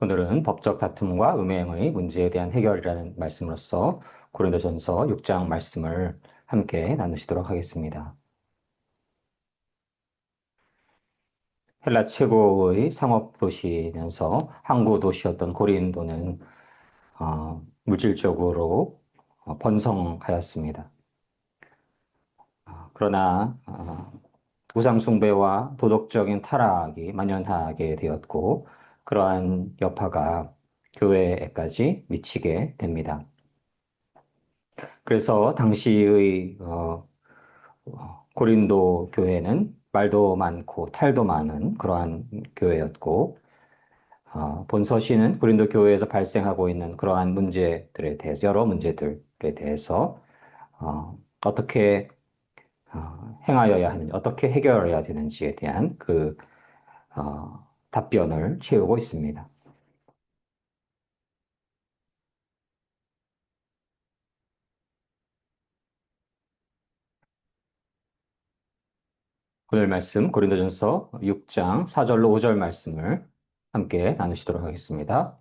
오늘은 법적 다툼과 음행의 문제에 대한 해결이라는 말씀으로서 고린도전서 6장 말씀을 함께 나누시도록 하겠습니다. 헬라 최고의 상업 도시면서 항구 도시였던 고린도는 물질적으로 번성하였습니다. 그러나 우상 숭배와 도덕적인 타락이 만연하게 되었고 그러한 여파가 교회에까지 미치게 됩니다. 그래서 당시의 고린도 교회는 말도 많고 탈도 많은 그러한 교회였고 본서시는 고린도 교회에서 발생하고 있는 그러한 문제들에 대해서 여러 문제들에 대해서 어떻게 행하여야 하는지 어떻게 해결해야 되는지에 대한 답변을 채우고 있습니다. 오늘 말씀 고린도전서 6장 4절로 5절 말씀을 함께 나누시도록 하겠습니다.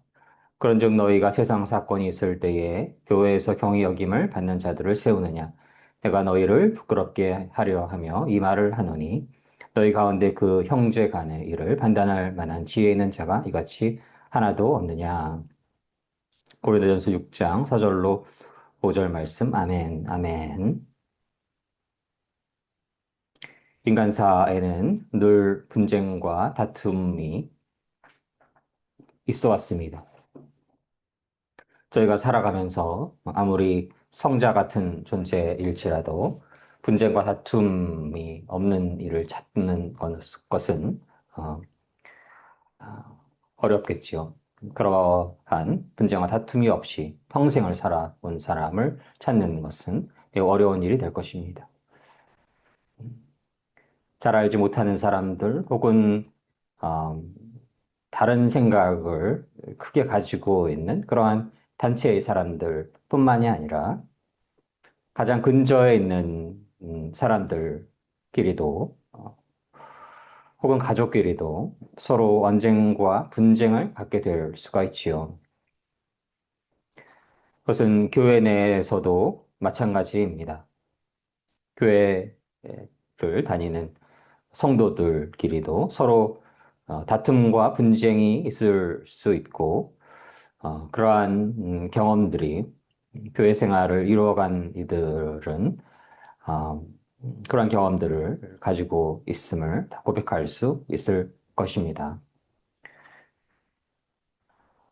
그런즉 너희가 세상 사건이 있을 때에 교회에서 경히 여김을 받는 자들을 세우느냐? 내가 너희를 부끄럽게 하려 하며 이 말을 하노니 너희 가운데 그 형제 간의 일을 판단할 만한 지혜 있는 자가 이같이 하나도 없느냐? 고린도전서 6장 4절로 5절 말씀. 아멘. 아멘. 인간사에는 늘 분쟁과 다툼이 있어 왔습니다. 저희가 살아가면서 아무리 성자 같은 존재일지라도 분쟁과 다툼이 없는 일을 찾는 것은 어, 어렵겠지요. 그러한 분쟁과 다툼이 없이 평생을 살아온 사람을 찾는 것은 매우 어려운 일이 될 것입니다. 잘 알지 못하는 사람들 혹은 어, 다른 생각을 크게 가지고 있는 그러한 단체의 사람들뿐만이 아니라 가장 근처에 있는 사람들끼리도 혹은 가족끼리도 서로 언쟁과 분쟁을 갖게 될 수가 있지요. 그것은 교회 내에서도 마찬가지입니다. 교회를 다니는 성도들끼리도 서로 다툼과 분쟁이 있을 수 있고 그러한 경험들이 교회 생활을 이루어간 이들은 어, 그러한 경험들을 가지고 있음을 다 고백할 수 있을 것입니다.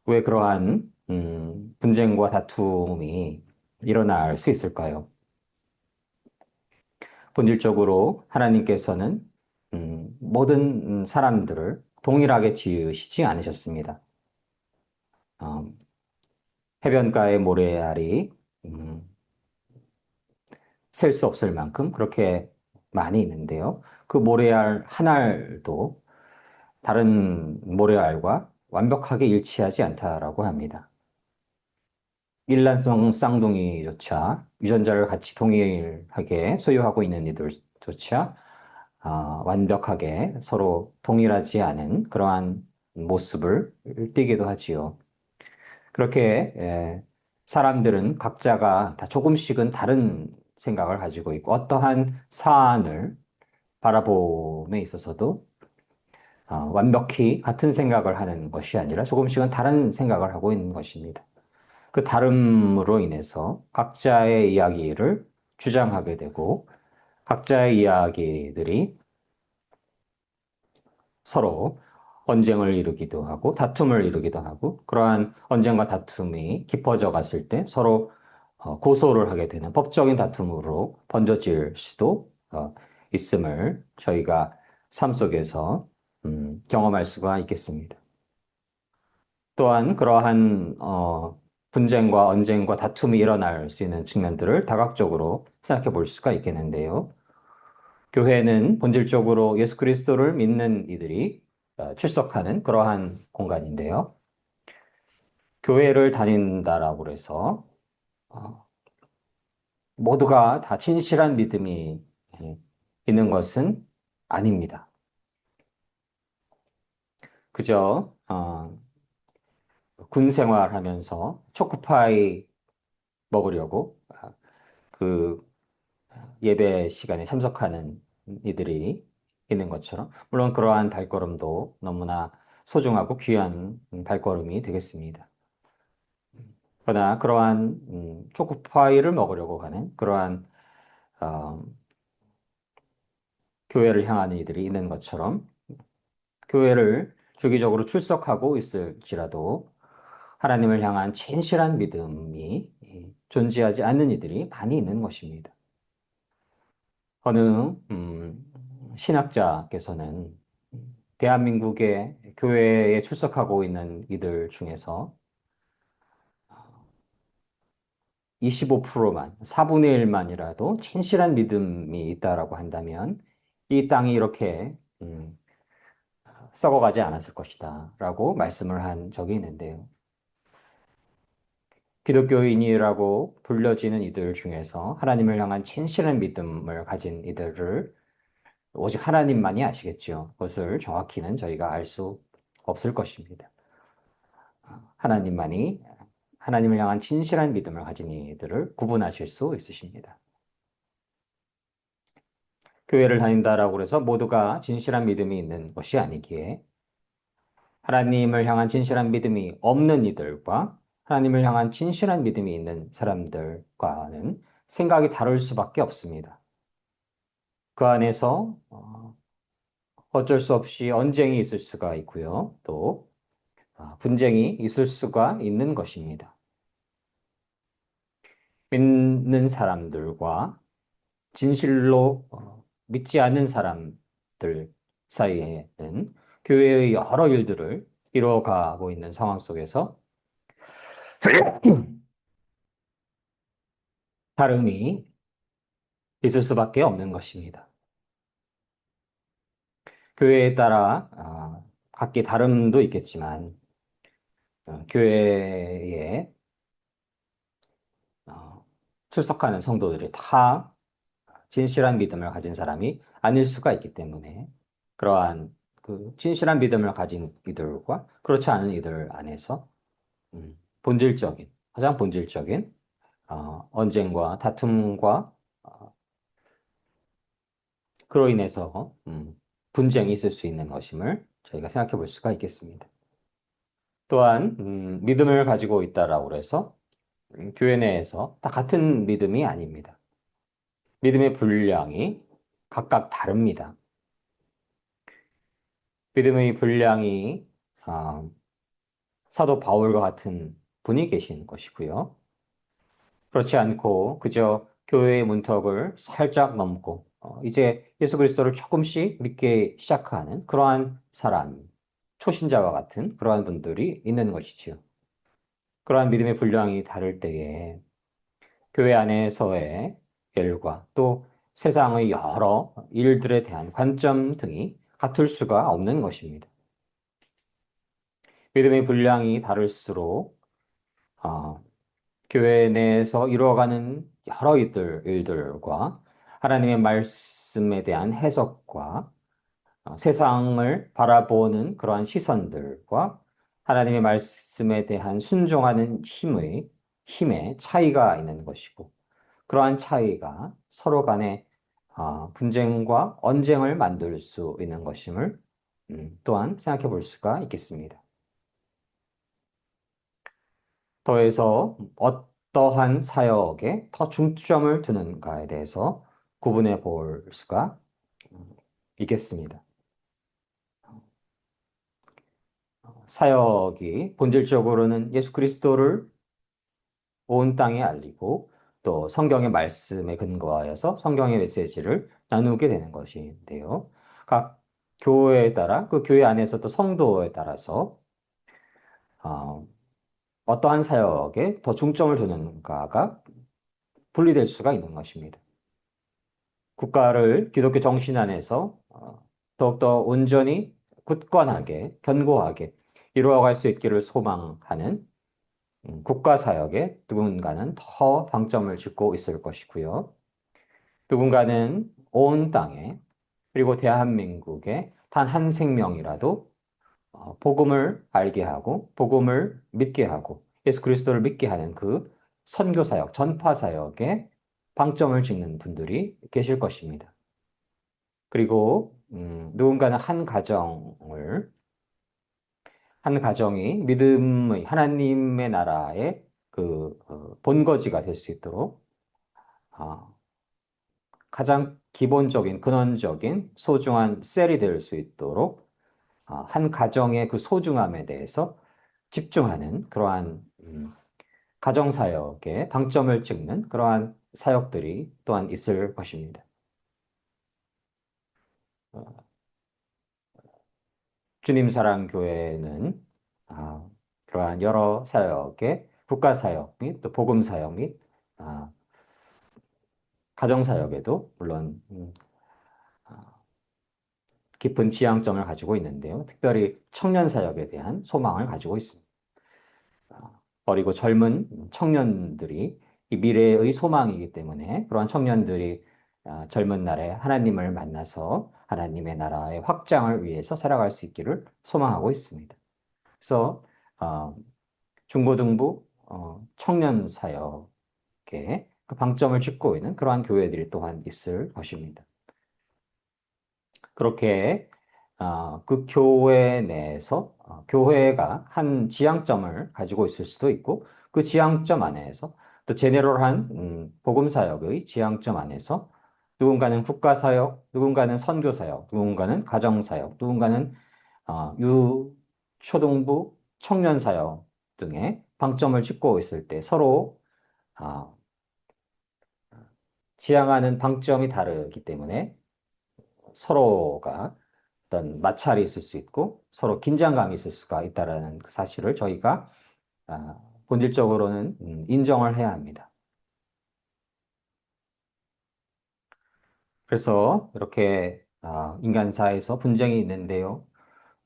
왜 그러한 분쟁과 다툼이 일어날 수 있을까요? 본질적으로 하나님께서는 모든 사람들을 동일하게 지으시지 않으셨습니다. 어, 해변가의 모래알이 음, 셀 수 없을 만큼 그렇게 많이 있는데요. 그 모래알 한 알도 다른 모래알과 완벽하게 일치하지 않다라고 합니다. 일란성 쌍둥이조차 유전자를 같이 동일하게 소유하고 있는 이들조차 완벽하게 서로 동일하지 않은 그러한 모습을 띠기도 하지요. 그렇게 사람들은 각자가 다 조금씩은 다른 생각을 가지고 있고 어떠한 사안을 바라봄에 있어서도 완벽히 같은 생각을 하는 것이 아니라 조금씩은 다른 생각을 하고 있는 것입니다. 그 다름으로 인해서 각자의 이야기를 주장하게 되고 각자의 이야기들이 서로 언쟁을 이루기도 하고 다툼을 이루기도 하고 그러한 언쟁과 다툼이 깊어져 갔을 때 서로 고소를 하게 되는 법적인 다툼으로 번져질 수도 있음을 저희가 삶 속에서 경험할 수가 있겠습니다. 또한 그러한 분쟁과 언쟁과 다툼이 일어날 수 있는 측면들을 다각적으로 생각해 볼 수가 있겠는데요. 교회는 본질적으로 예수 그리스도를 믿는 이들이 출석하는 그러한 공간인데요. 교회를 다닌다라고 해서 어, 모두가 다 진실한 믿음이 있는 것은 아닙니다. 그저 군 생활하면서 초코파이 먹으려고 그 예배 시간에 참석하는 이들이 있는 것처럼, 물론 그러한 발걸음도 너무나 소중하고 귀한 발걸음이 되겠습니다. 그러나 그러한 초코파이를 먹으려고 하는 그러한 어, 교회를 향하는 이들이 있는 것처럼, 교회를 주기적으로 출석하고 있을지라도 하나님을 향한 진실한 믿음이 존재하지 않는 이들이 많이 있는 것입니다. 어느 신학자께서는 대한민국의 교회에 출석하고 있는 이들 중에서 25%만, 4분의 1만이라도 진실한 믿음이 있다라고 한다면 이 땅이 이렇게 썩어가지 않았을 것이다 라고 말씀을 한 적이 있는데요. 기독교인이라고 불려지는 이들 중에서 하나님을 향한 진실한 믿음을 가진 이들을 오직 하나님만이 아시겠죠. 그것을 정확히는 저희가 알 수 없을 것입니다. 하나님만이 하나님을 향한 진실한 믿음을 가진 이들을 구분하실 수 있으십니다. 교회를 다닌다라고 해서 모두가 진실한 믿음이 있는 것이 아니기에 하나님을 향한 진실한 믿음이 없는 이들과 하나님을 향한 진실한 믿음이 있는 사람들과는 생각이 다를 수밖에 없습니다. 그 안에서 어쩔 수 없이 언쟁이 있을 수가 있고요. 또 분쟁이 있을 수가 있는 것입니다. 믿는 사람들과 진실로 믿지 않는 사람들 사이에는 교회의 여러 일들을 이루어가고 있는 상황 속에서 다름이 있을 수밖에 없는 것입니다. 교회에 따라 각기 다름도 있겠지만 교회에 출석하는 성도들이 다 진실한 믿음을 가진 사람이 아닐 수가 있기 때문에 그러한 그 진실한 믿음을 가진 이들과 그렇지 않은 이들 안에서 본질적인, 가장 본질적인 언쟁과 다툼과 그로 인해서 분쟁이 있을 수 있는 것임을 저희가 생각해 볼 수가 있겠습니다. 또한 믿음을 가지고 있다라고 해서 교회 내에서 다 같은 믿음이 아닙니다. 믿음의 분량이 각각 다릅니다. 믿음의 분량이 사도 바울과 같은 분이 계신 것이고요. 그렇지 않고 그저 교회의 문턱을 살짝 넘고 이제 예수 그리스도를 조금씩 믿기 시작하는 그러한 사람, 초신자와 같은 그러한 분들이 있는 것이지요. 그러한 믿음의 분량이 다를 때에 교회 안에서의 일과 또 세상의 여러 일들에 대한 관점 등이 같을 수가 없는 것입니다. 믿음의 분량이 다를수록 교회 내에서 이루어가는 여러 일들과 하나님의 말씀에 대한 해석과 세상을 바라보는 그러한 시선들과 하나님의 말씀에 대한 순종하는 힘의 차이가 있는 것이고, 그러한 차이가 서로 간에 분쟁과 언쟁을 만들 수 있는 것임을 또한 생각해 볼 수가 있겠습니다. 더해서 어떠한 사역에 더 중점을 두는가에 대해서 구분해 볼 수가 있겠습니다. 사역이 본질적으로는 예수 그리스도를 온 땅에 알리고 또 성경의 말씀에 근거하여서 성경의 메시지를 나누게 되는 것인데요. 각 교회에 따라 그 교회 안에서 또 성도에 따라서 어, 어떠한 사역에 더 중점을 두는가가 분리될 수가 있는 것입니다. 국가를 기독교 정신 안에서 더욱더 온전히 굳건하게, 견고하게 이루어갈 수 있기를 소망하는 국가 사역에 누군가는 더 방점을 짓고 있을 것이고요. 누군가는 온 땅에 그리고 대한민국에 단 한 생명이라도 복음을 알게 하고 복음을 믿게 하고 예수 그리스도를 믿게 하는 그 선교 사역, 전파 사역에 방점을 찍는 분들이 계실 것입니다. 그리고 누군가는 한 가정이 믿음의 하나님의 나라의 그 본거지가 될 수 있도록 아, 가장 기본적인 근원적인 소중한 셀이 될 수 있도록 한 가정의 그 소중함에 대해서 집중하는 그러한 가정 사역에 방점을 찍는 그러한 사역들이 또한 있을 것입니다. 어, 주님 사랑 교회는 그러한 여러 사역의 국가 사역 및 또 복음 사역 및 아, 가정 사역에도 물론 깊은 지향점을 가지고 있는데요. 특별히 청년 사역에 대한 소망을 가지고 있습니다. 어리고 젊은 청년들이 이 미래의 소망이기 때문에 그러한 청년들이 젊은 날에 하나님을 만나서 하나님의 나라의 확장을 위해서 살아갈 수 있기를 소망하고 있습니다. 그래서 어, 중고등부 청년 사역에 그 방점을 찍고 있는 그러한 교회들이 또한 있을 것입니다. 그렇게 그 교회 내에서 교회가 한 지향점을 가지고 있을 수도 있고 그 지향점 안에서 또 제네럴한 복음 사역의 지향점 안에서 누군가는 국가 사역, 누군가는 선교 사역, 누군가는 가정 사역, 누군가는 초등부 청년 사역 등의 방점을 찍고 있을 때 서로 어, 지향하는 방점이 다르기 때문에 서로가 어떤 마찰이 있을 수 있고 서로 긴장감이 있을 수가 있다라는 그 사실을 저희가 본질적으로는 인정을 해야 합니다. 그래서 이렇게 인간사에서 분쟁이 있는데요.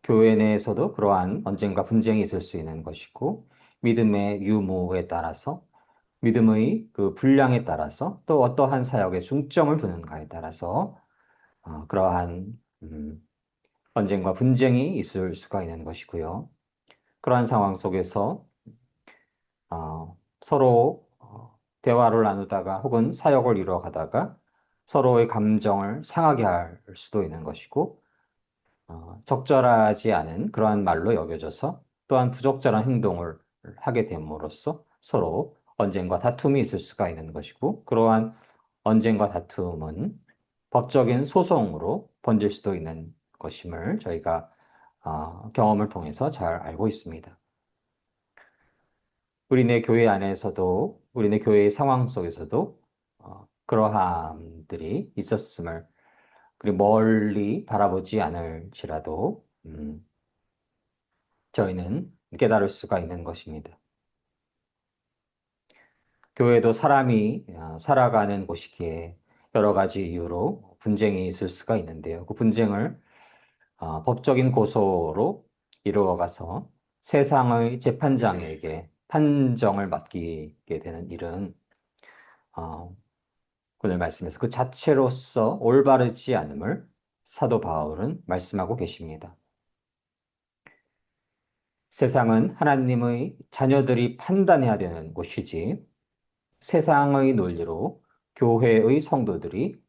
교회 내에서도 그러한 언쟁과 분쟁이 있을 수 있는 것이고 믿음의 유무에 따라서 믿음의 그 분량에 따라서 또 어떠한 사역에 중점을 두는가에 따라서 그러한 언쟁과 분쟁이 있을 수가 있는 것이고요. 그러한 상황 속에서 서로 대화를 나누다가 혹은 사역을 이루어가다가 서로의 감정을 상하게 할 수도 있는 것이고 적절하지 않은 그러한 말로 여겨져서 또한 부적절한 행동을 하게 됨으로써 서로 언쟁과 다툼이 있을 수가 있는 것이고 그러한 언쟁과 다툼은 법적인 소송으로 번질 수도 있는 것임을 저희가 경험을 통해서 잘 알고 있습니다. 우리네 교회 안에서도 우리네 교회의 상황 속에서도 그러함들이 있었음을 그리고 멀리 바라보지 않을지라도 저희는 깨달을 수가 있는 것입니다. 교회도 사람이 살아가는 곳이기에 여러 가지 이유로 분쟁이 있을 수가 있는데요. 그 분쟁을 법적인 고소로 이루어가서 세상의 재판장에게 판정을 맡기게 되는 일은 어, 오늘 말씀에서 그 자체로서 올바르지 않음을 사도 바울은 말씀하고 계십니다. 세상은 하나님의 자녀들이 판단해야 되는 곳이지 세상의 논리로 교회의 성도들이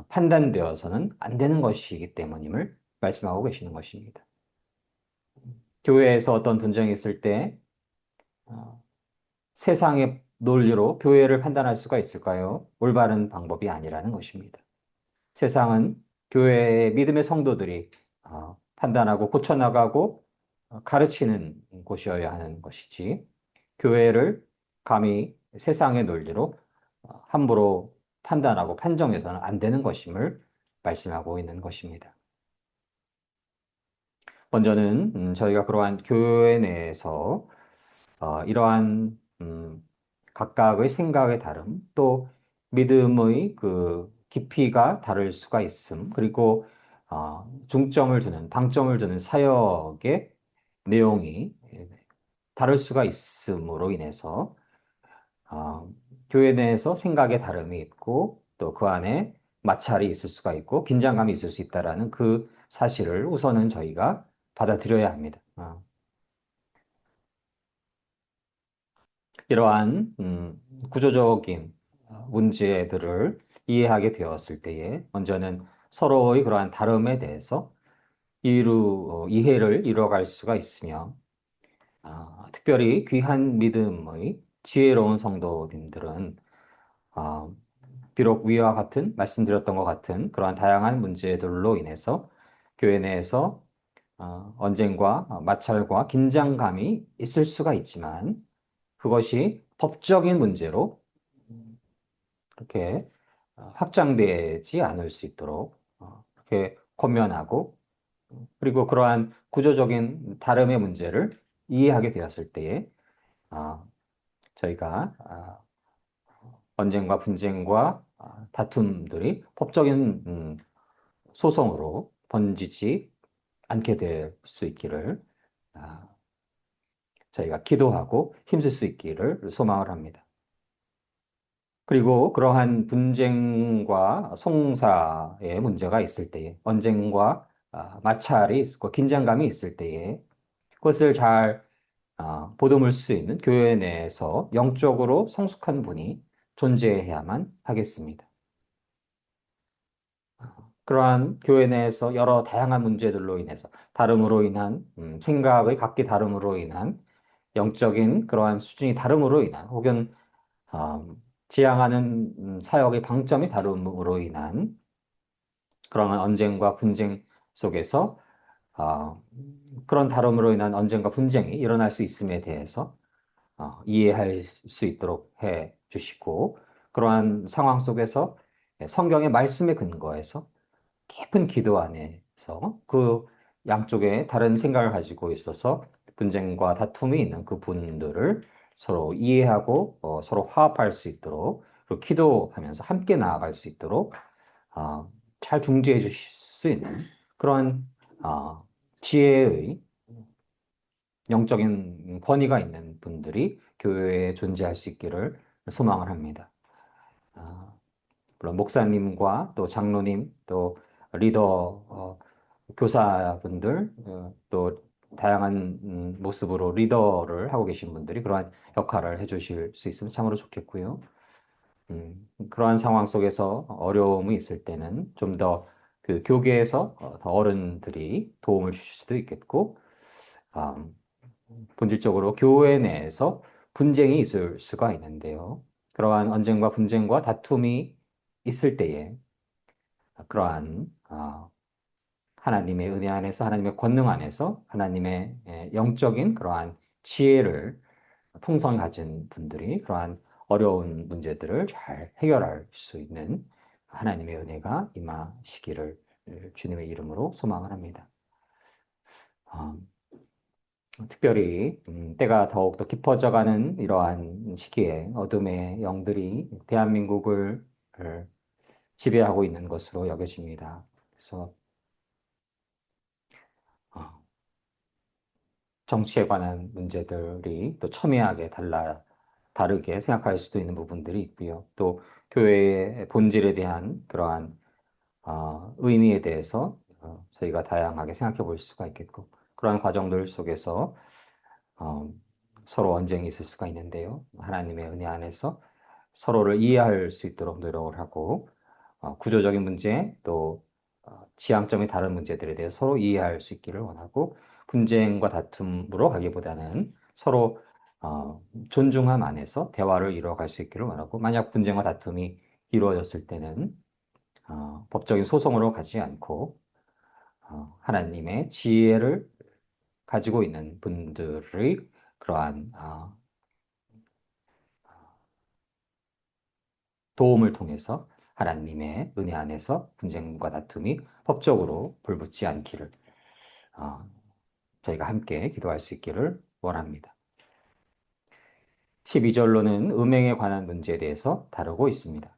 판단되어서는 안 되는 것이기 때문임을 말씀하고 계시는 것입니다. 교회에서 어떤 분쟁이 있을 때 어, 세상의 논리로 교회를 판단할 수가 있을까요? 올바른 방법이 아니라는 것입니다. 세상은 교회의 믿음의 성도들이 판단하고 고쳐나가고 가르치는 곳이어야 하는 것이지 교회를 감히 세상의 논리로 함부로 판단하고 판정해서는 안 되는 것임을 말씀하고 있는 것입니다. 먼저는 저희가 그러한 교회 내에서 이러한 각각의 생각의 다름, 또 믿음의 그 깊이가 다를 수가 있음, 그리고 중점을 두는, 방점을 두는 사역의 내용이 다를 수가 있음으로 인해서 교회 내에서 생각의 다름이 있고 또 그 안에 마찰이 있을 수가 있고 긴장감이 있을 수 있다라는 그 사실을 우선은 저희가 받아들여야 합니다. 이러한 구조적인 문제들을 이해하게 되었을 때에 먼저는 서로의 그러한 다름에 대해서 이해를 이루어갈 수가 있으며 특별히 귀한 믿음의 지혜로운 성도님들은 아, 비록 위와 같은 말씀드렸던 것 같은 그러한 다양한 문제들로 인해서 교회 내에서 언쟁과 마찰과 긴장감이 있을 수가 있지만 그것이 법적인 문제로 그렇게 확장되지 않을 수 있도록 그렇게 권면하고 그리고 그러한 구조적인 다름의 문제를 이해하게 되었을 때에 아, 저희가 언쟁과 분쟁과 다툼들이 법적인 소송으로 번지지 않게 될 수 있기를 아, 저희가 기도하고 힘쓸 수 있기를 소망을 합니다. 그리고 그러한 분쟁과 송사의 문제가 있을 때에 언쟁과 마찰이 있고 긴장감이 있을 때에 그것을 잘 보듬을 수 있는 교회 내에서 영적으로 성숙한 분이 존재해야만 하겠습니다. 그러한 교회 내에서 여러 다양한 문제들로 인해서 다름으로 인한 생각의 각기 다름으로 인한 영적인 그러한 수준이 다름으로 인한 혹은 지향하는 사역의 방점이 다름으로 인한 그러한 언쟁과 분쟁 속에서 어, 그런 다름으로 인한 언쟁과 분쟁이 일어날 수 있음에 대해서 이해할 수 있도록 해 주시고 그러한 상황 속에서 성경의 말씀에 근거해서 깊은 기도 안에서 그 양쪽에 다른 생각을 가지고 있어서 분쟁과 다툼이 있는 그 분들을 서로 이해하고 서로 화합할 수 있도록 그리고 기도하면서 함께 나아갈 수 있도록 어, 잘 중재해 주실 수 있는 그런 지혜의 영적인 권위가 있는 분들이 교회에 존재할 수 있기를 소망을 합니다. 아, 물론 목사님과 또 장로님 또 리더 교사분들 또 다양한 모습으로 리더를 하고 계신 분들이 그러한 역할을 해주실 수 있으면 참으로 좋겠고요. 그러한 상황 속에서 어려움이 있을 때는 좀 더 그 교계에서 더 어른들이 도움을 주실 수도 있겠고, 음, 본질적으로 교회 내에서 분쟁이 있을 수가 있는데요. 그러한 언쟁과 분쟁과 다툼이 있을 때에 그러한 하나님의 은혜 안에서 하나님의 권능 안에서 하나님의 영적인 그러한 지혜를 풍성히 가진 분들이 그러한 어려운 문제들을 잘 해결할 수 있는 하나님의 은혜가 임하시기를 주님의 이름으로 소망을 합니다. 어, 특별히 때가 더욱더 깊어져가는 이러한 시기에 어둠의 영들이 대한민국을 지배하고 있는 것으로 여겨집니다. 그래서 어, 정치에 관한 문제들이 또 첨예하게 다르게 생각할 수도 있는 부분들이 있고요. 또 교회의 본질에 대한 그러한 의미에 대해서 저희가 다양하게 생각해 볼 수가 있겠고 그러한 과정들 속에서 어, 서로 언쟁이 있을 수가 있는데요. 하나님의 은혜 안에서 서로를 이해할 수 있도록 노력을 하고 구조적인 문제 또 지향점이 다른 문제들에 대해서 서로 이해할 수 있기를 원하고 분쟁과 다툼으로 가기보다는 서로 존중함 안에서 대화를 이루어갈 수 있기를 원하고 만약 분쟁과 다툼이 이루어졌을 때는 법적인 소송으로 가지 않고 하나님의 지혜를 가지고 있는 분들의 그러한 도움을 통해서 하나님의 은혜 안에서 분쟁과 다툼이 법적으로 불붙지 않기를 어, 저희가 함께 기도할 수 있기를 원합니다. 12절로는 음행에 관한 문제에 대해서 다루고 있습니다.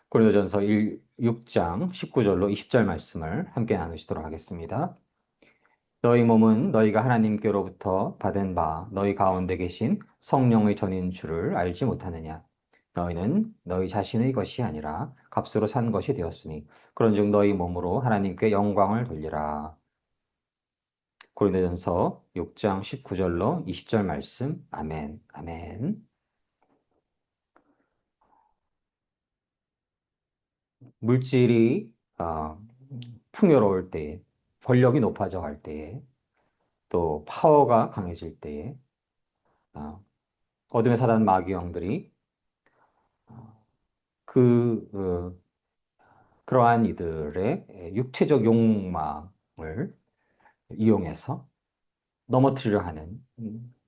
고린도전서 6장 19절로 20절 말씀을 함께 나누시도록 하겠습니다. 너희 몸은 너희가 하나님께로부터 받은 바 너희 가운데 계신 성령의 전인 줄을 알지 못하느냐? 너희는 너희 자신의 것이 아니라 값으로 산 것이 되었으니 그런즉 너희 몸으로 하나님께 영광을 돌리라. 고린도전서 6장 19절로 20절 말씀. 아멘. 아멘. 물질이 풍요로울 때에, 권력이 높아져 갈 때에, 또 파워가 강해질 때에 어, 어둠의 사단 마귀 영들이 그 그러한 이들의 육체적 욕망을 이용해서 넘어뜨리려 하는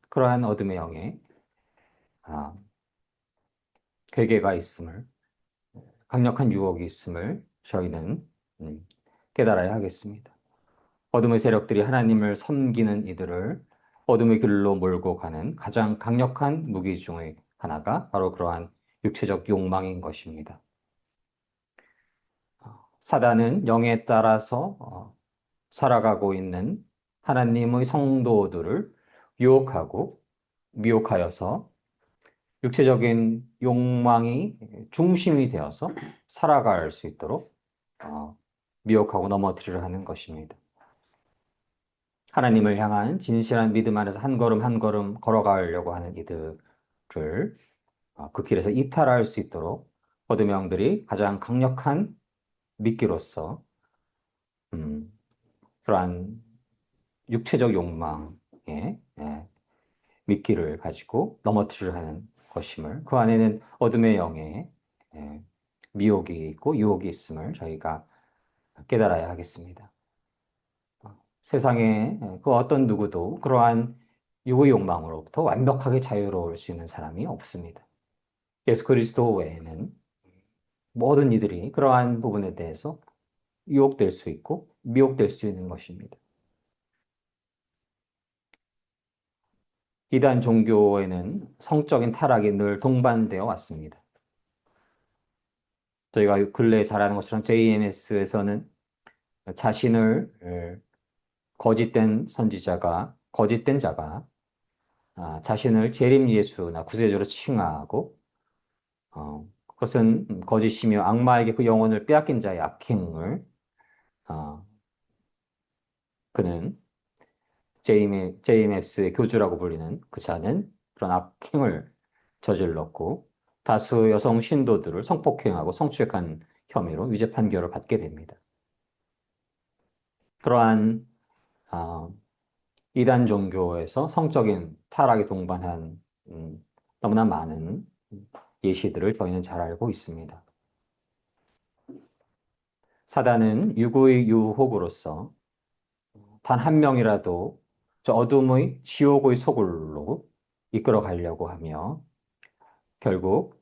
그러한 어둠의 영의 아, 괴계가 있음을, 강력한 유혹이 있음을 저희는 깨달아야 하겠습니다. 어둠의 세력들이 하나님을 섬기는 이들을 어둠의 길로 몰고 가는 가장 강력한 무기 중의 하나가 바로 그러한 육체적 욕망인 것입니다. 사단은 영에 따라서 살아가고 있는 하나님의 성도들을 유혹하고 미혹하여서 육체적인 욕망이 중심이 되어서 살아갈 수 있도록 미혹하고 넘어뜨리려 하는 것입니다. 하나님을 향한 진실한 믿음 안에서 한 걸음 한 걸음 걸어가려고 하는 이들을 그 길에서 이탈할 수 있도록 어둠의 영들이 가장 강력한 미끼로서 음, 그러한 육체적 욕망에 미끼를 가지고 넘어뜨리려 하는 것임을, 그 안에는 어둠의 영의 예, 미혹이 있고 유혹이 있음을 저희가 깨달아야 하겠습니다. 세상에 그 어떤 누구도 그러한 유의 욕망으로부터 완벽하게 자유로울 수 있는 사람이 없습니다. 예수 그리스도 외에는 모든 이들이 그러한 부분에 대해서 유혹될 수 있고 미혹될 수 있는 것입니다. 이단 종교에는 성적인 타락이 늘 동반되어 왔습니다. 저희가 근래에 잘 아는 것처럼 JMS에서는 자신을 거짓된 선지자가, 거짓된 자가 자신을 재림 예수나 구세주로 칭하고 그것은 거짓이며 악마에게 그 영혼을 빼앗긴 자의 악행을 그는 JMS의 교주라고 불리는 그 자는 그런 악행을 저질렀고 다수 여성 신도들을 성폭행하고 성추행한 혐의로 유죄 판결을 받게 됩니다. 그러한 이단 종교에서 성적인 타락이 동반한 너무나 많은 예시들을 저희는 잘 알고 있습니다. 사단은 유구의 유혹으로서 단 한 명이라도 저 어둠의 지옥의 소굴로 이끌어 가려고 하며 결국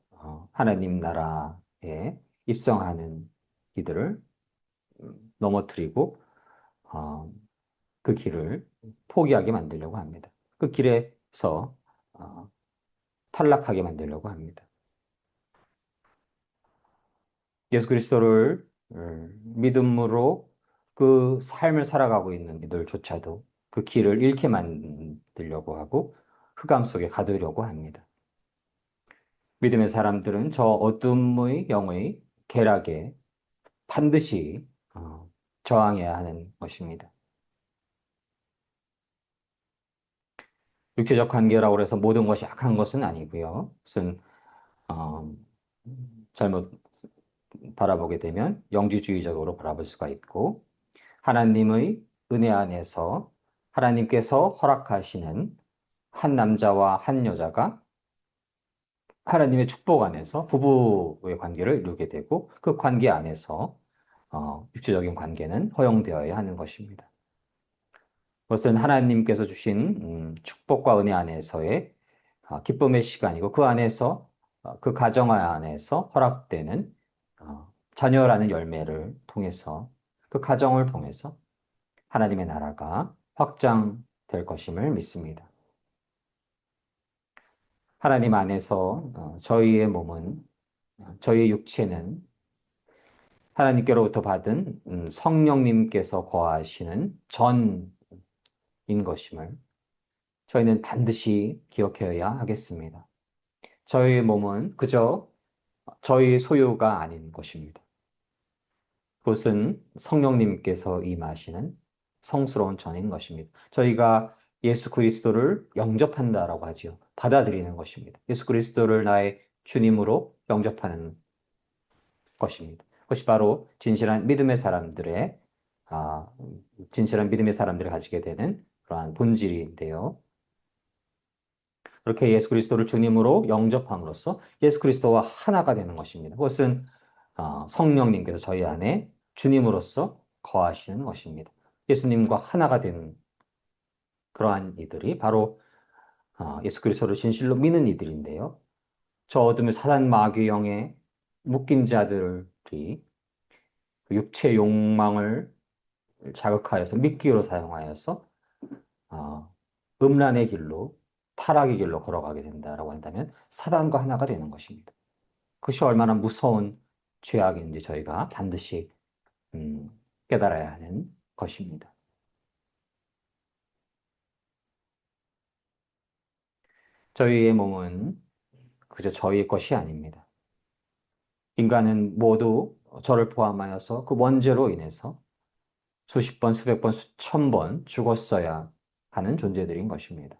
하나님 나라에 입성하는 이들을 넘어뜨리고 그 길을 포기하게 만들려고 합니다. 그 길에서 탈락하게 만들려고 합니다. 예수 그리스도를 믿음으로 그 삶을 살아가고 있는 이들조차도 그 길을 잃게 만들려고 하고 흑암 속에 가두려고 합니다. 믿음의 사람들은 저 어둠의 영의 계략에 반드시 저항해야 하는 것입니다. 육체적 관계라고 해서 모든 것이 악한 것은 아니고요. 그것은 어, 잘못 바라보게 되면 영지주의적으로 바라볼 수가 있고 하나님의 은혜 안에서 하나님께서 허락하시는 한 남자와 한 여자가 하나님의 축복 안에서 부부의 관계를 이루게 되고 그 관계 안에서 육체적인 관계는 허용되어야 하는 것입니다. 그것은 하나님께서 주신 축복과 은혜 안에서의 기쁨의 시간이고 그 안에서 그 가정 안에서 허락되는 자녀라는 열매를 통해서 그 가정을 통해서 하나님의 나라가 확장될 것임을 믿습니다. 하나님 안에서 저희의 몸은 저희의 육체는 하나님께로부터 받은 성령님께서 거하시는 전인 것임을 저희는 반드시 기억해야 하겠습니다. 저희의 몸은 그저 저희 소유가 아닌 것입니다. 그것은 성령님께서 임하시는 성스러운 전인 것입니다. 저희가 예수 그리스도를 영접한다라고 하지요. 받아들이는 것입니다. 예수 그리스도를 나의 주님으로 영접하는 것입니다. 그것이 바로 아, 진실한 믿음의 사람들이 가지게 되는 그러한 본질인데요. 그렇게 예수 그리스도를 주님으로 영접함으로써 예수 그리스도와 하나가 되는 것입니다. 그것은 성령님께서 저희 안에 주님으로서 거하시는 것입니다. 예수님과 하나가 되는 그러한 이들이 바로 예수 그리스도를 진실로 믿는 이들인데요. 저 어둠의 사단 마귀 영에 묶인 자들이 그 육체 욕망을 자극하여서 미끼로 사용하여서 어, 음란의 길로 타락의 길로 걸어가게 된다라고 한다면 사단과 하나가 되는 것입니다. 그것이 얼마나 무서운 죄악인지 저희가 반드시 음, 깨달아야 하는 것입니다. 저희의 몸은 그저 저희의 것이 아닙니다. 인간은 모두 저를 포함하여서 그 원죄로 인해서 수십 번, 수백 번, 수천 번 죽었어야 하는 존재들인 것입니다.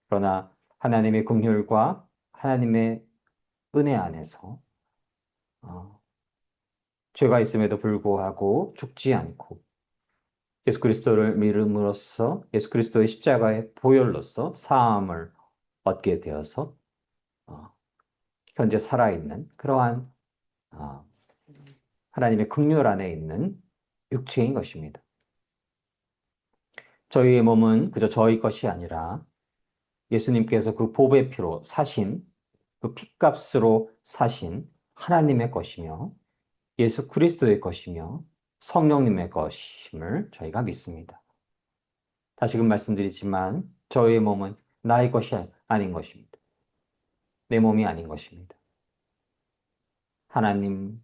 그러나 하나님의 긍휼과 하나님의 은혜 안에서 어, 죄가 있음에도 불구하고 죽지 않고 예수 그리스도를 믿음으로써 예수 그리스도의 십자가의 보혈로서 사함을 얻게 되어서 어, 현재 살아있는 그러한 어, 하나님의 긍휼 안에 있는 육체인 것입니다. 저희의 몸은 그저 저희 것이 아니라 예수님께서 그 보배 피로 사신 그 핏값으로 사신 하나님의 것이며 예수 그리스도의 것이며 성령님의 것임을 저희가 믿습니다. 다시금 말씀드리지만 저의 몸은 나의 것이 아닌 것입니다. 내 몸이 아닌 것입니다. 하나님의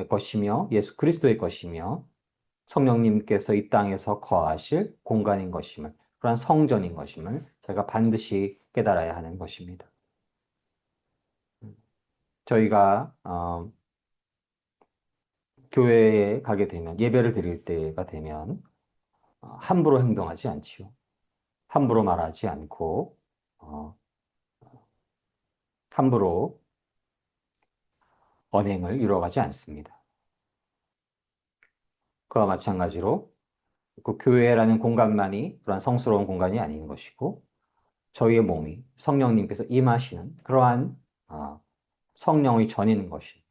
것이며 예수 그리스도의 것이며 성령님께서 이 땅에서 거하실 공간인 것임을 그러한 성전인 것임을 저희가 반드시 깨달아야 하는 것입니다. 저희가 교회에 가게 되면 예배를 드릴 때가 되면 함부로 행동하지 않지요. 함부로 말하지 않고 어, 함부로 언행을 이루어가지 않습니다. 그와 마찬가지로 그 교회라는 공간만이 그러한 성스러운 공간이 아닌 것이고 저희의 몸이 성령님께서 임하시는 그러한 성령의 전인 것입니다.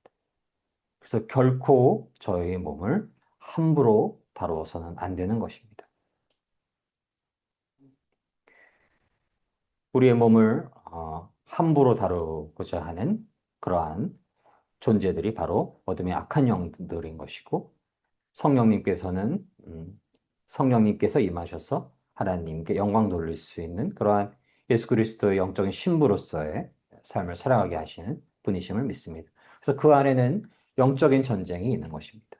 그래서 결코 저희의 몸을 함부로 다루어서는 안 되는 것입니다. 우리의 몸을 함부로 다루고자 하는 그러한 존재들이 바로 어둠의 악한 영들인 것이고 성령님께서는 성령님께서 임하셔서 하나님께 영광 돌릴 수 있는 그러한 예수 그리스도의 영적인 신부로서의 삶을 살아가게 하시는 분이심을 믿습니다. 그래서 그 안에는 영적인 전쟁이 있는 것입니다.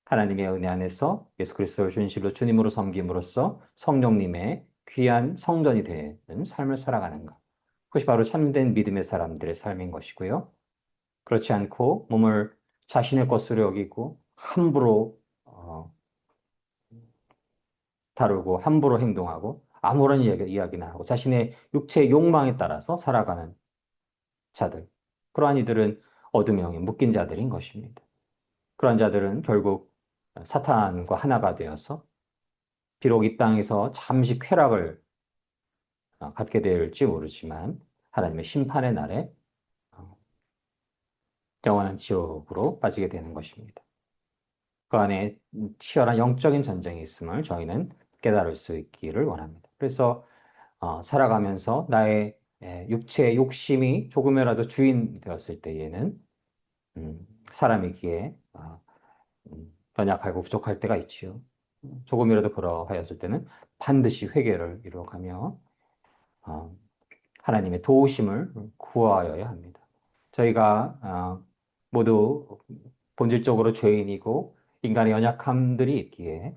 하나님의 은혜 안에서 예수 그리스도를 진실로 주님으로 섬김으로써 성령님의 귀한 성전이 되는 삶을 살아가는가. 그것이 바로 참된 믿음의 사람들의 삶인 것이고요. 그렇지 않고 몸을 자신의 것으로 여기고 함부로 다루고 함부로 행동하고 아무런 이야기나 하고 자신의 육체의 욕망에 따라서 살아가는 자들. 그러한 이들은 어둠의 영에 묶인 자들인 것입니다. 그러한 자들은 결국 사탄과 하나가 되어서 비록 이 땅에서 잠시 쾌락을 갖게 될지 모르지만 하나님의 심판의 날에 어, 영원한 지옥으로 빠지게 되는 것입니다. 그 안에 치열한 영적인 전쟁이 있음을 저희는 깨달을 수 있기를 원합니다. 그래서 살아가면서 나의 육체의 욕심이 조금이라도 주인 되었을 때에는 사람이기에 연약하고 부족할 때가 있지요. 조금이라도 그러하였을 때는 반드시 회개를 이루어가며 어, 하나님의 도우심을 구하여야 합니다. 저희가 모두 본질적으로 죄인이고 인간의 연약함들이 있기에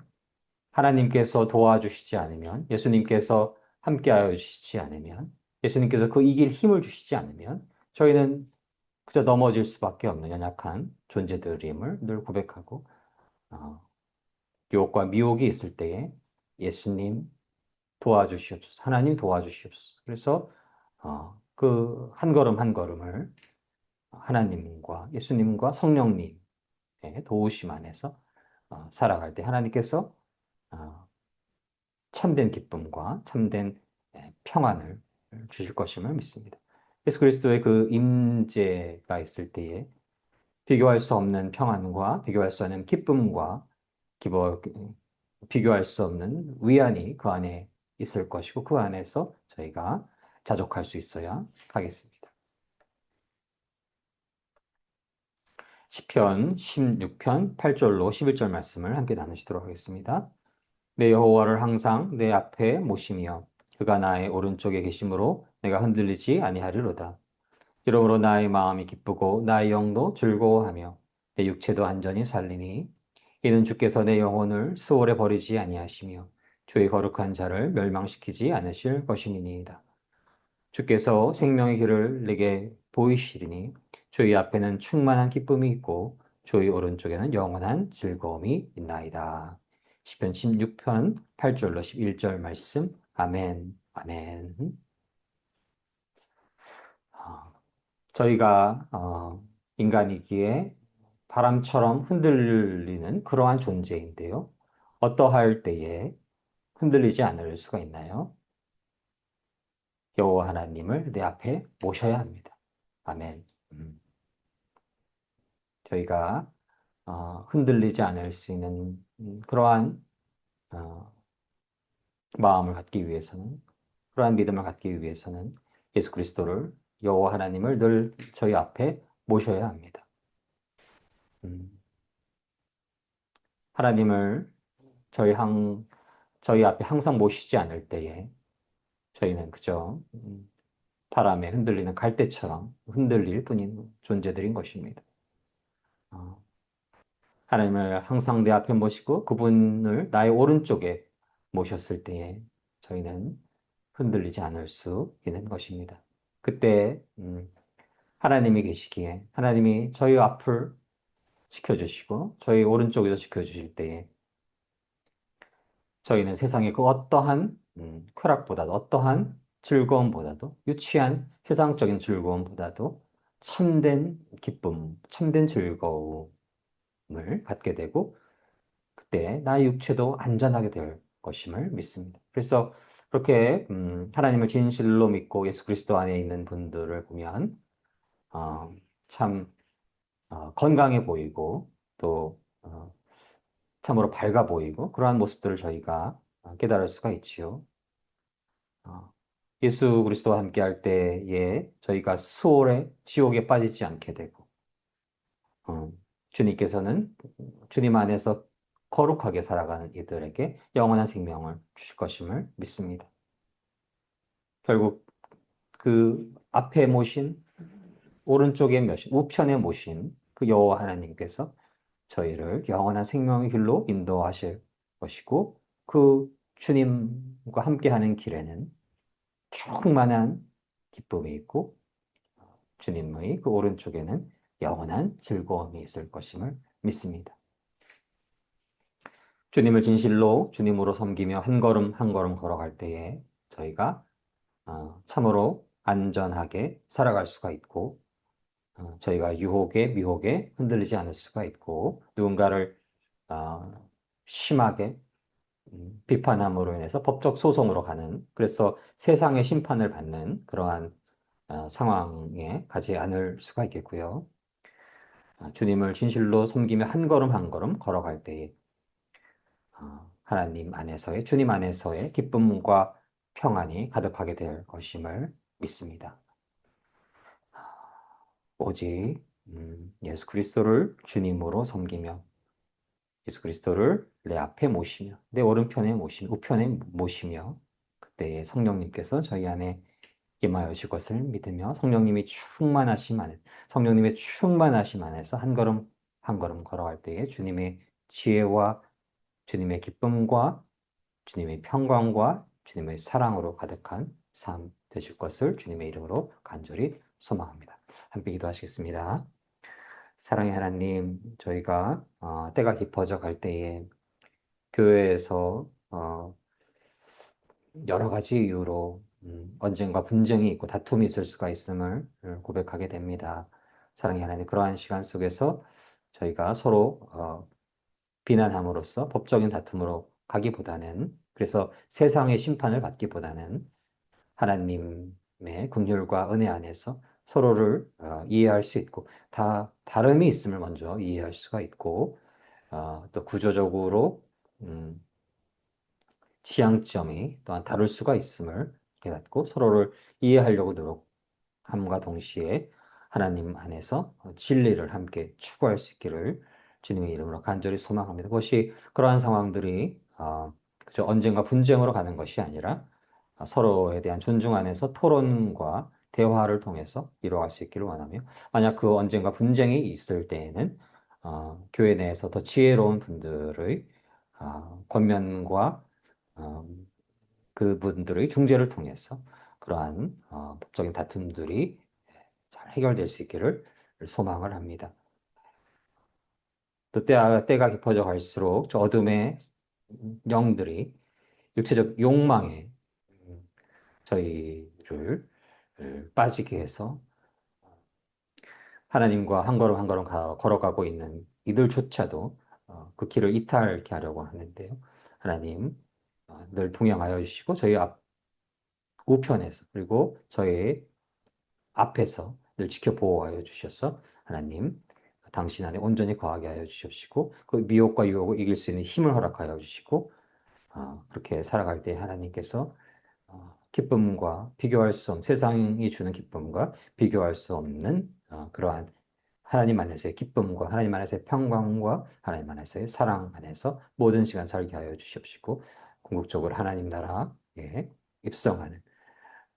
하나님께서 도와주시지 않으면 예수님께서 함께하여 주시지 않으면 예수님께서 그 이길 힘을 주시지 않으면 저희는 그저 넘어질 수밖에 없는 연약한 존재들임을 늘 고백하고 어, 유혹과 미혹이 있을 때에 예수님 도와주시옵소서. 하나님 도와주시옵소서. 그래서 그 한 걸음 한 걸음을 하나님과 예수님과 성령님의 도우심 안에서 살아갈 때 하나님께서 어, 참된 기쁨과 참된 평안을 주실 것임을 믿습니다. 예수 그리스도의 그 임재가 있을 때에 비교할 수 없는 평안과 비교할 수 없는 기쁨과 기버, 비교할 수 없는 위안이 그 안에 있을 것이고 그 안에서 저희가 자족할 수 있어야 하겠습니다. 시편 16편 8절로 11절 말씀을 함께 나누시도록 하겠습니다. 내 여호와를 항상 내 앞에 모시며 그가 나의 오른쪽에 계심으로 내가 흔들리지 아니하리로다. 이러므로 나의 마음이 기쁘고 나의 영도 즐거워하며 내 육체도 안전히 살리니 이는 주께서 내 영혼을 수월에 버리지 아니하시며 주의 거룩한 자를 멸망시키지 않으실 것임이니이다. 주께서 생명의 길을 내게 보이시리니 주의 앞에는 충만한 기쁨이 있고 주의 오른쪽에는 영원한 즐거움이 있나이다. 시편 16편 8절로 11절 말씀. 아멘. 아멘. 아, 저희가 인간이기에 바람처럼 흔들리는 그러한 존재인데요. 어떠할 때에 흔들리지 않을 수가 있나요? 여호와 하나님을 내 앞에 모셔야 합니다. 아멘. 저희가 흔들리지 않을 수 있는 그러한 어, 마음을 갖기 위해서는 그러한 믿음을 갖기 위해서는 예수 그리스도를 여호와 하나님을 늘 저희 앞에 모셔야 합니다. 음, 하나님을 저희 앞에 항상 모시지 않을 때에 저희는 그저 바람에 흔들리는 갈대처럼 흔들릴 뿐인 존재들인 것입니다. 어, 하나님을 항상 내 앞에 모시고 그분을 나의 오른쪽에 모셨을 때에 저희는 흔들리지 않을 수 있는 것입니다. 그때 하나님이 계시기에 하나님이 저희 앞을 지켜주시고 저희 오른쪽에서 지켜주실 때에 저희는 세상의 그 어떠한 쾌락보다도 어떠한 즐거움보다도 유치한 세상적인 즐거움보다도 참된 기쁨, 참된 즐거움을 갖게 되고 그때 나의 육체도 안전하게 될 것임을 믿습니다. 그래서 그렇게 하나님을 진실로 믿고 예수 그리스도 안에 있는 분들을 보면 참 건강해 보이고 또 참으로 밝아 보이고 그러한 모습들을 저희가 깨달을 수가 있지요. 어, 예수 그리스도와 함께 할 때에 저희가 수월의 지옥에 빠지지 않게 되고 어, 주님께서는 주님 안에서 거룩하게 살아가는 이들에게 영원한 생명을 주실 것임을 믿습니다. 결국 그 앞에 모신 오른쪽에 모신 우편에 모신 그 여호와 하나님께서 저희를 영원한 생명의 길로 인도하실 것이고 그 주님과 함께하는 길에는 충만한 기쁨이 있고 주님의 그 오른쪽에는 영원한 즐거움이 있을 것임을 믿습니다. 주님을 진실로 주님으로 섬기며 한 걸음 한 걸음 걸어갈 때에 저희가 참으로 안전하게 살아갈 수가 있고 저희가 유혹에 미혹에 흔들리지 않을 수가 있고 누군가를 어, 심하게 비판함으로 인해서 법적 소송으로 가는 그래서 세상의 심판을 받는 그러한 상황에 가지 않을 수가 있겠고요. 주님을 진실로 섬기며 한 걸음 한 걸음 걸어갈 때에 하나님 안에서의 주님 안에서의 기쁨과 평안이 가득하게 될 것임을 믿습니다. 오직 예수 그리스도를 주님으로 섬기며 예수 그리스도를 내 앞에 모시며 내 오른편에 모시며 우편에 모시며 그때에 성령님께서 저희 안에 임하여 오실 것을 믿으며 성령님의 충만하심 안에서 한 걸음 한 걸음 걸어갈 때에 주님의 지혜와 주님의 기쁨과 주님의 평강과 주님의 사랑으로 가득한 삶 되실 것을 주님의 이름으로 간절히 소망합니다. 함께 기도하시겠습니다. 사랑의 하나님, 저희가 때가 깊어져 갈 때에 교회에서 여러 가지 이유로 언쟁과 분쟁이 있고 다툼이 있을 수가 있음을 고백하게 됩니다. 사랑의 하나님, 그러한 시간 속에서 저희가 서로 비난함으로써 법적인 다툼으로 가기보다는, 그래서 세상의 심판을 받기보다는 하나님의 긍휼과 은혜 안에서 서로를 이해할 수 있고, 다름이 있음을 먼저 이해할 수가 있고, 또 구조적으로 음, 지향점이 또한 다를 수가 있음을 깨닫고 서로를 이해하려고 노력함과 동시에 하나님 안에서 진리를 함께 추구할 수 있기를 주님의 이름으로 간절히 소망합니다. 그것이 그러한 상황들이 그저 언쟁과 분쟁으로 가는 것이 아니라 서로에 대한 존중 안에서 토론과 대화를 통해서 이루어갈 수 있기를 원하며, 만약 그 언쟁과 분쟁이 있을 때에는 교회 내에서 더 지혜로운 분들의 권면과 어, 그분들의 중재를 통해서 그러한 법적인 다툼들이 잘 해결될 수 있기를 소망을 합니다. 또 때가 깊어져 갈수록 저 어둠의 영들이 육체적 욕망에 저희를 빠지게 해서 하나님과 한 걸음 한 걸음 걸어가고 있는 이들조차도 그 길을 이탈케 하려고 하는데요. 하나님 늘 동행하여 주시고 저희 우편에서, 그리고 저희 앞에서 늘 지켜보호하여 주셔서 하나님 당신 안에 온전히 거하게 하여 주십시고, 그 미혹과 유혹을 이길 수 있는 힘을 허락하여 주시고, 그렇게 살아갈 때 하나님께서 기쁨과 비교할 수 없는, 세상이 주는 기쁨과 비교할 수 없는 그러한 하나님 안에서의 기쁨과 하나님 안에서의 평강과 하나님 안에서의 사랑 안에서 모든 시간 살게 하여 주십시고, 궁극적으로 하나님 나라에 입성하는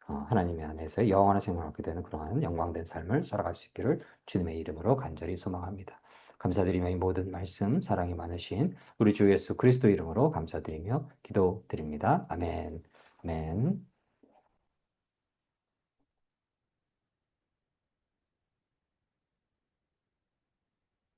하나님의 안에서 영원한 생명을 얻게 되는 그러한 영광된 삶을 살아갈 수 있기를 주님의 이름으로 간절히 소망합니다. 감사드리며 이 모든 말씀 사랑이 많으신 우리 주 예수 그리스도 이름으로 감사드리며 기도드립니다. 아멘. 아멘.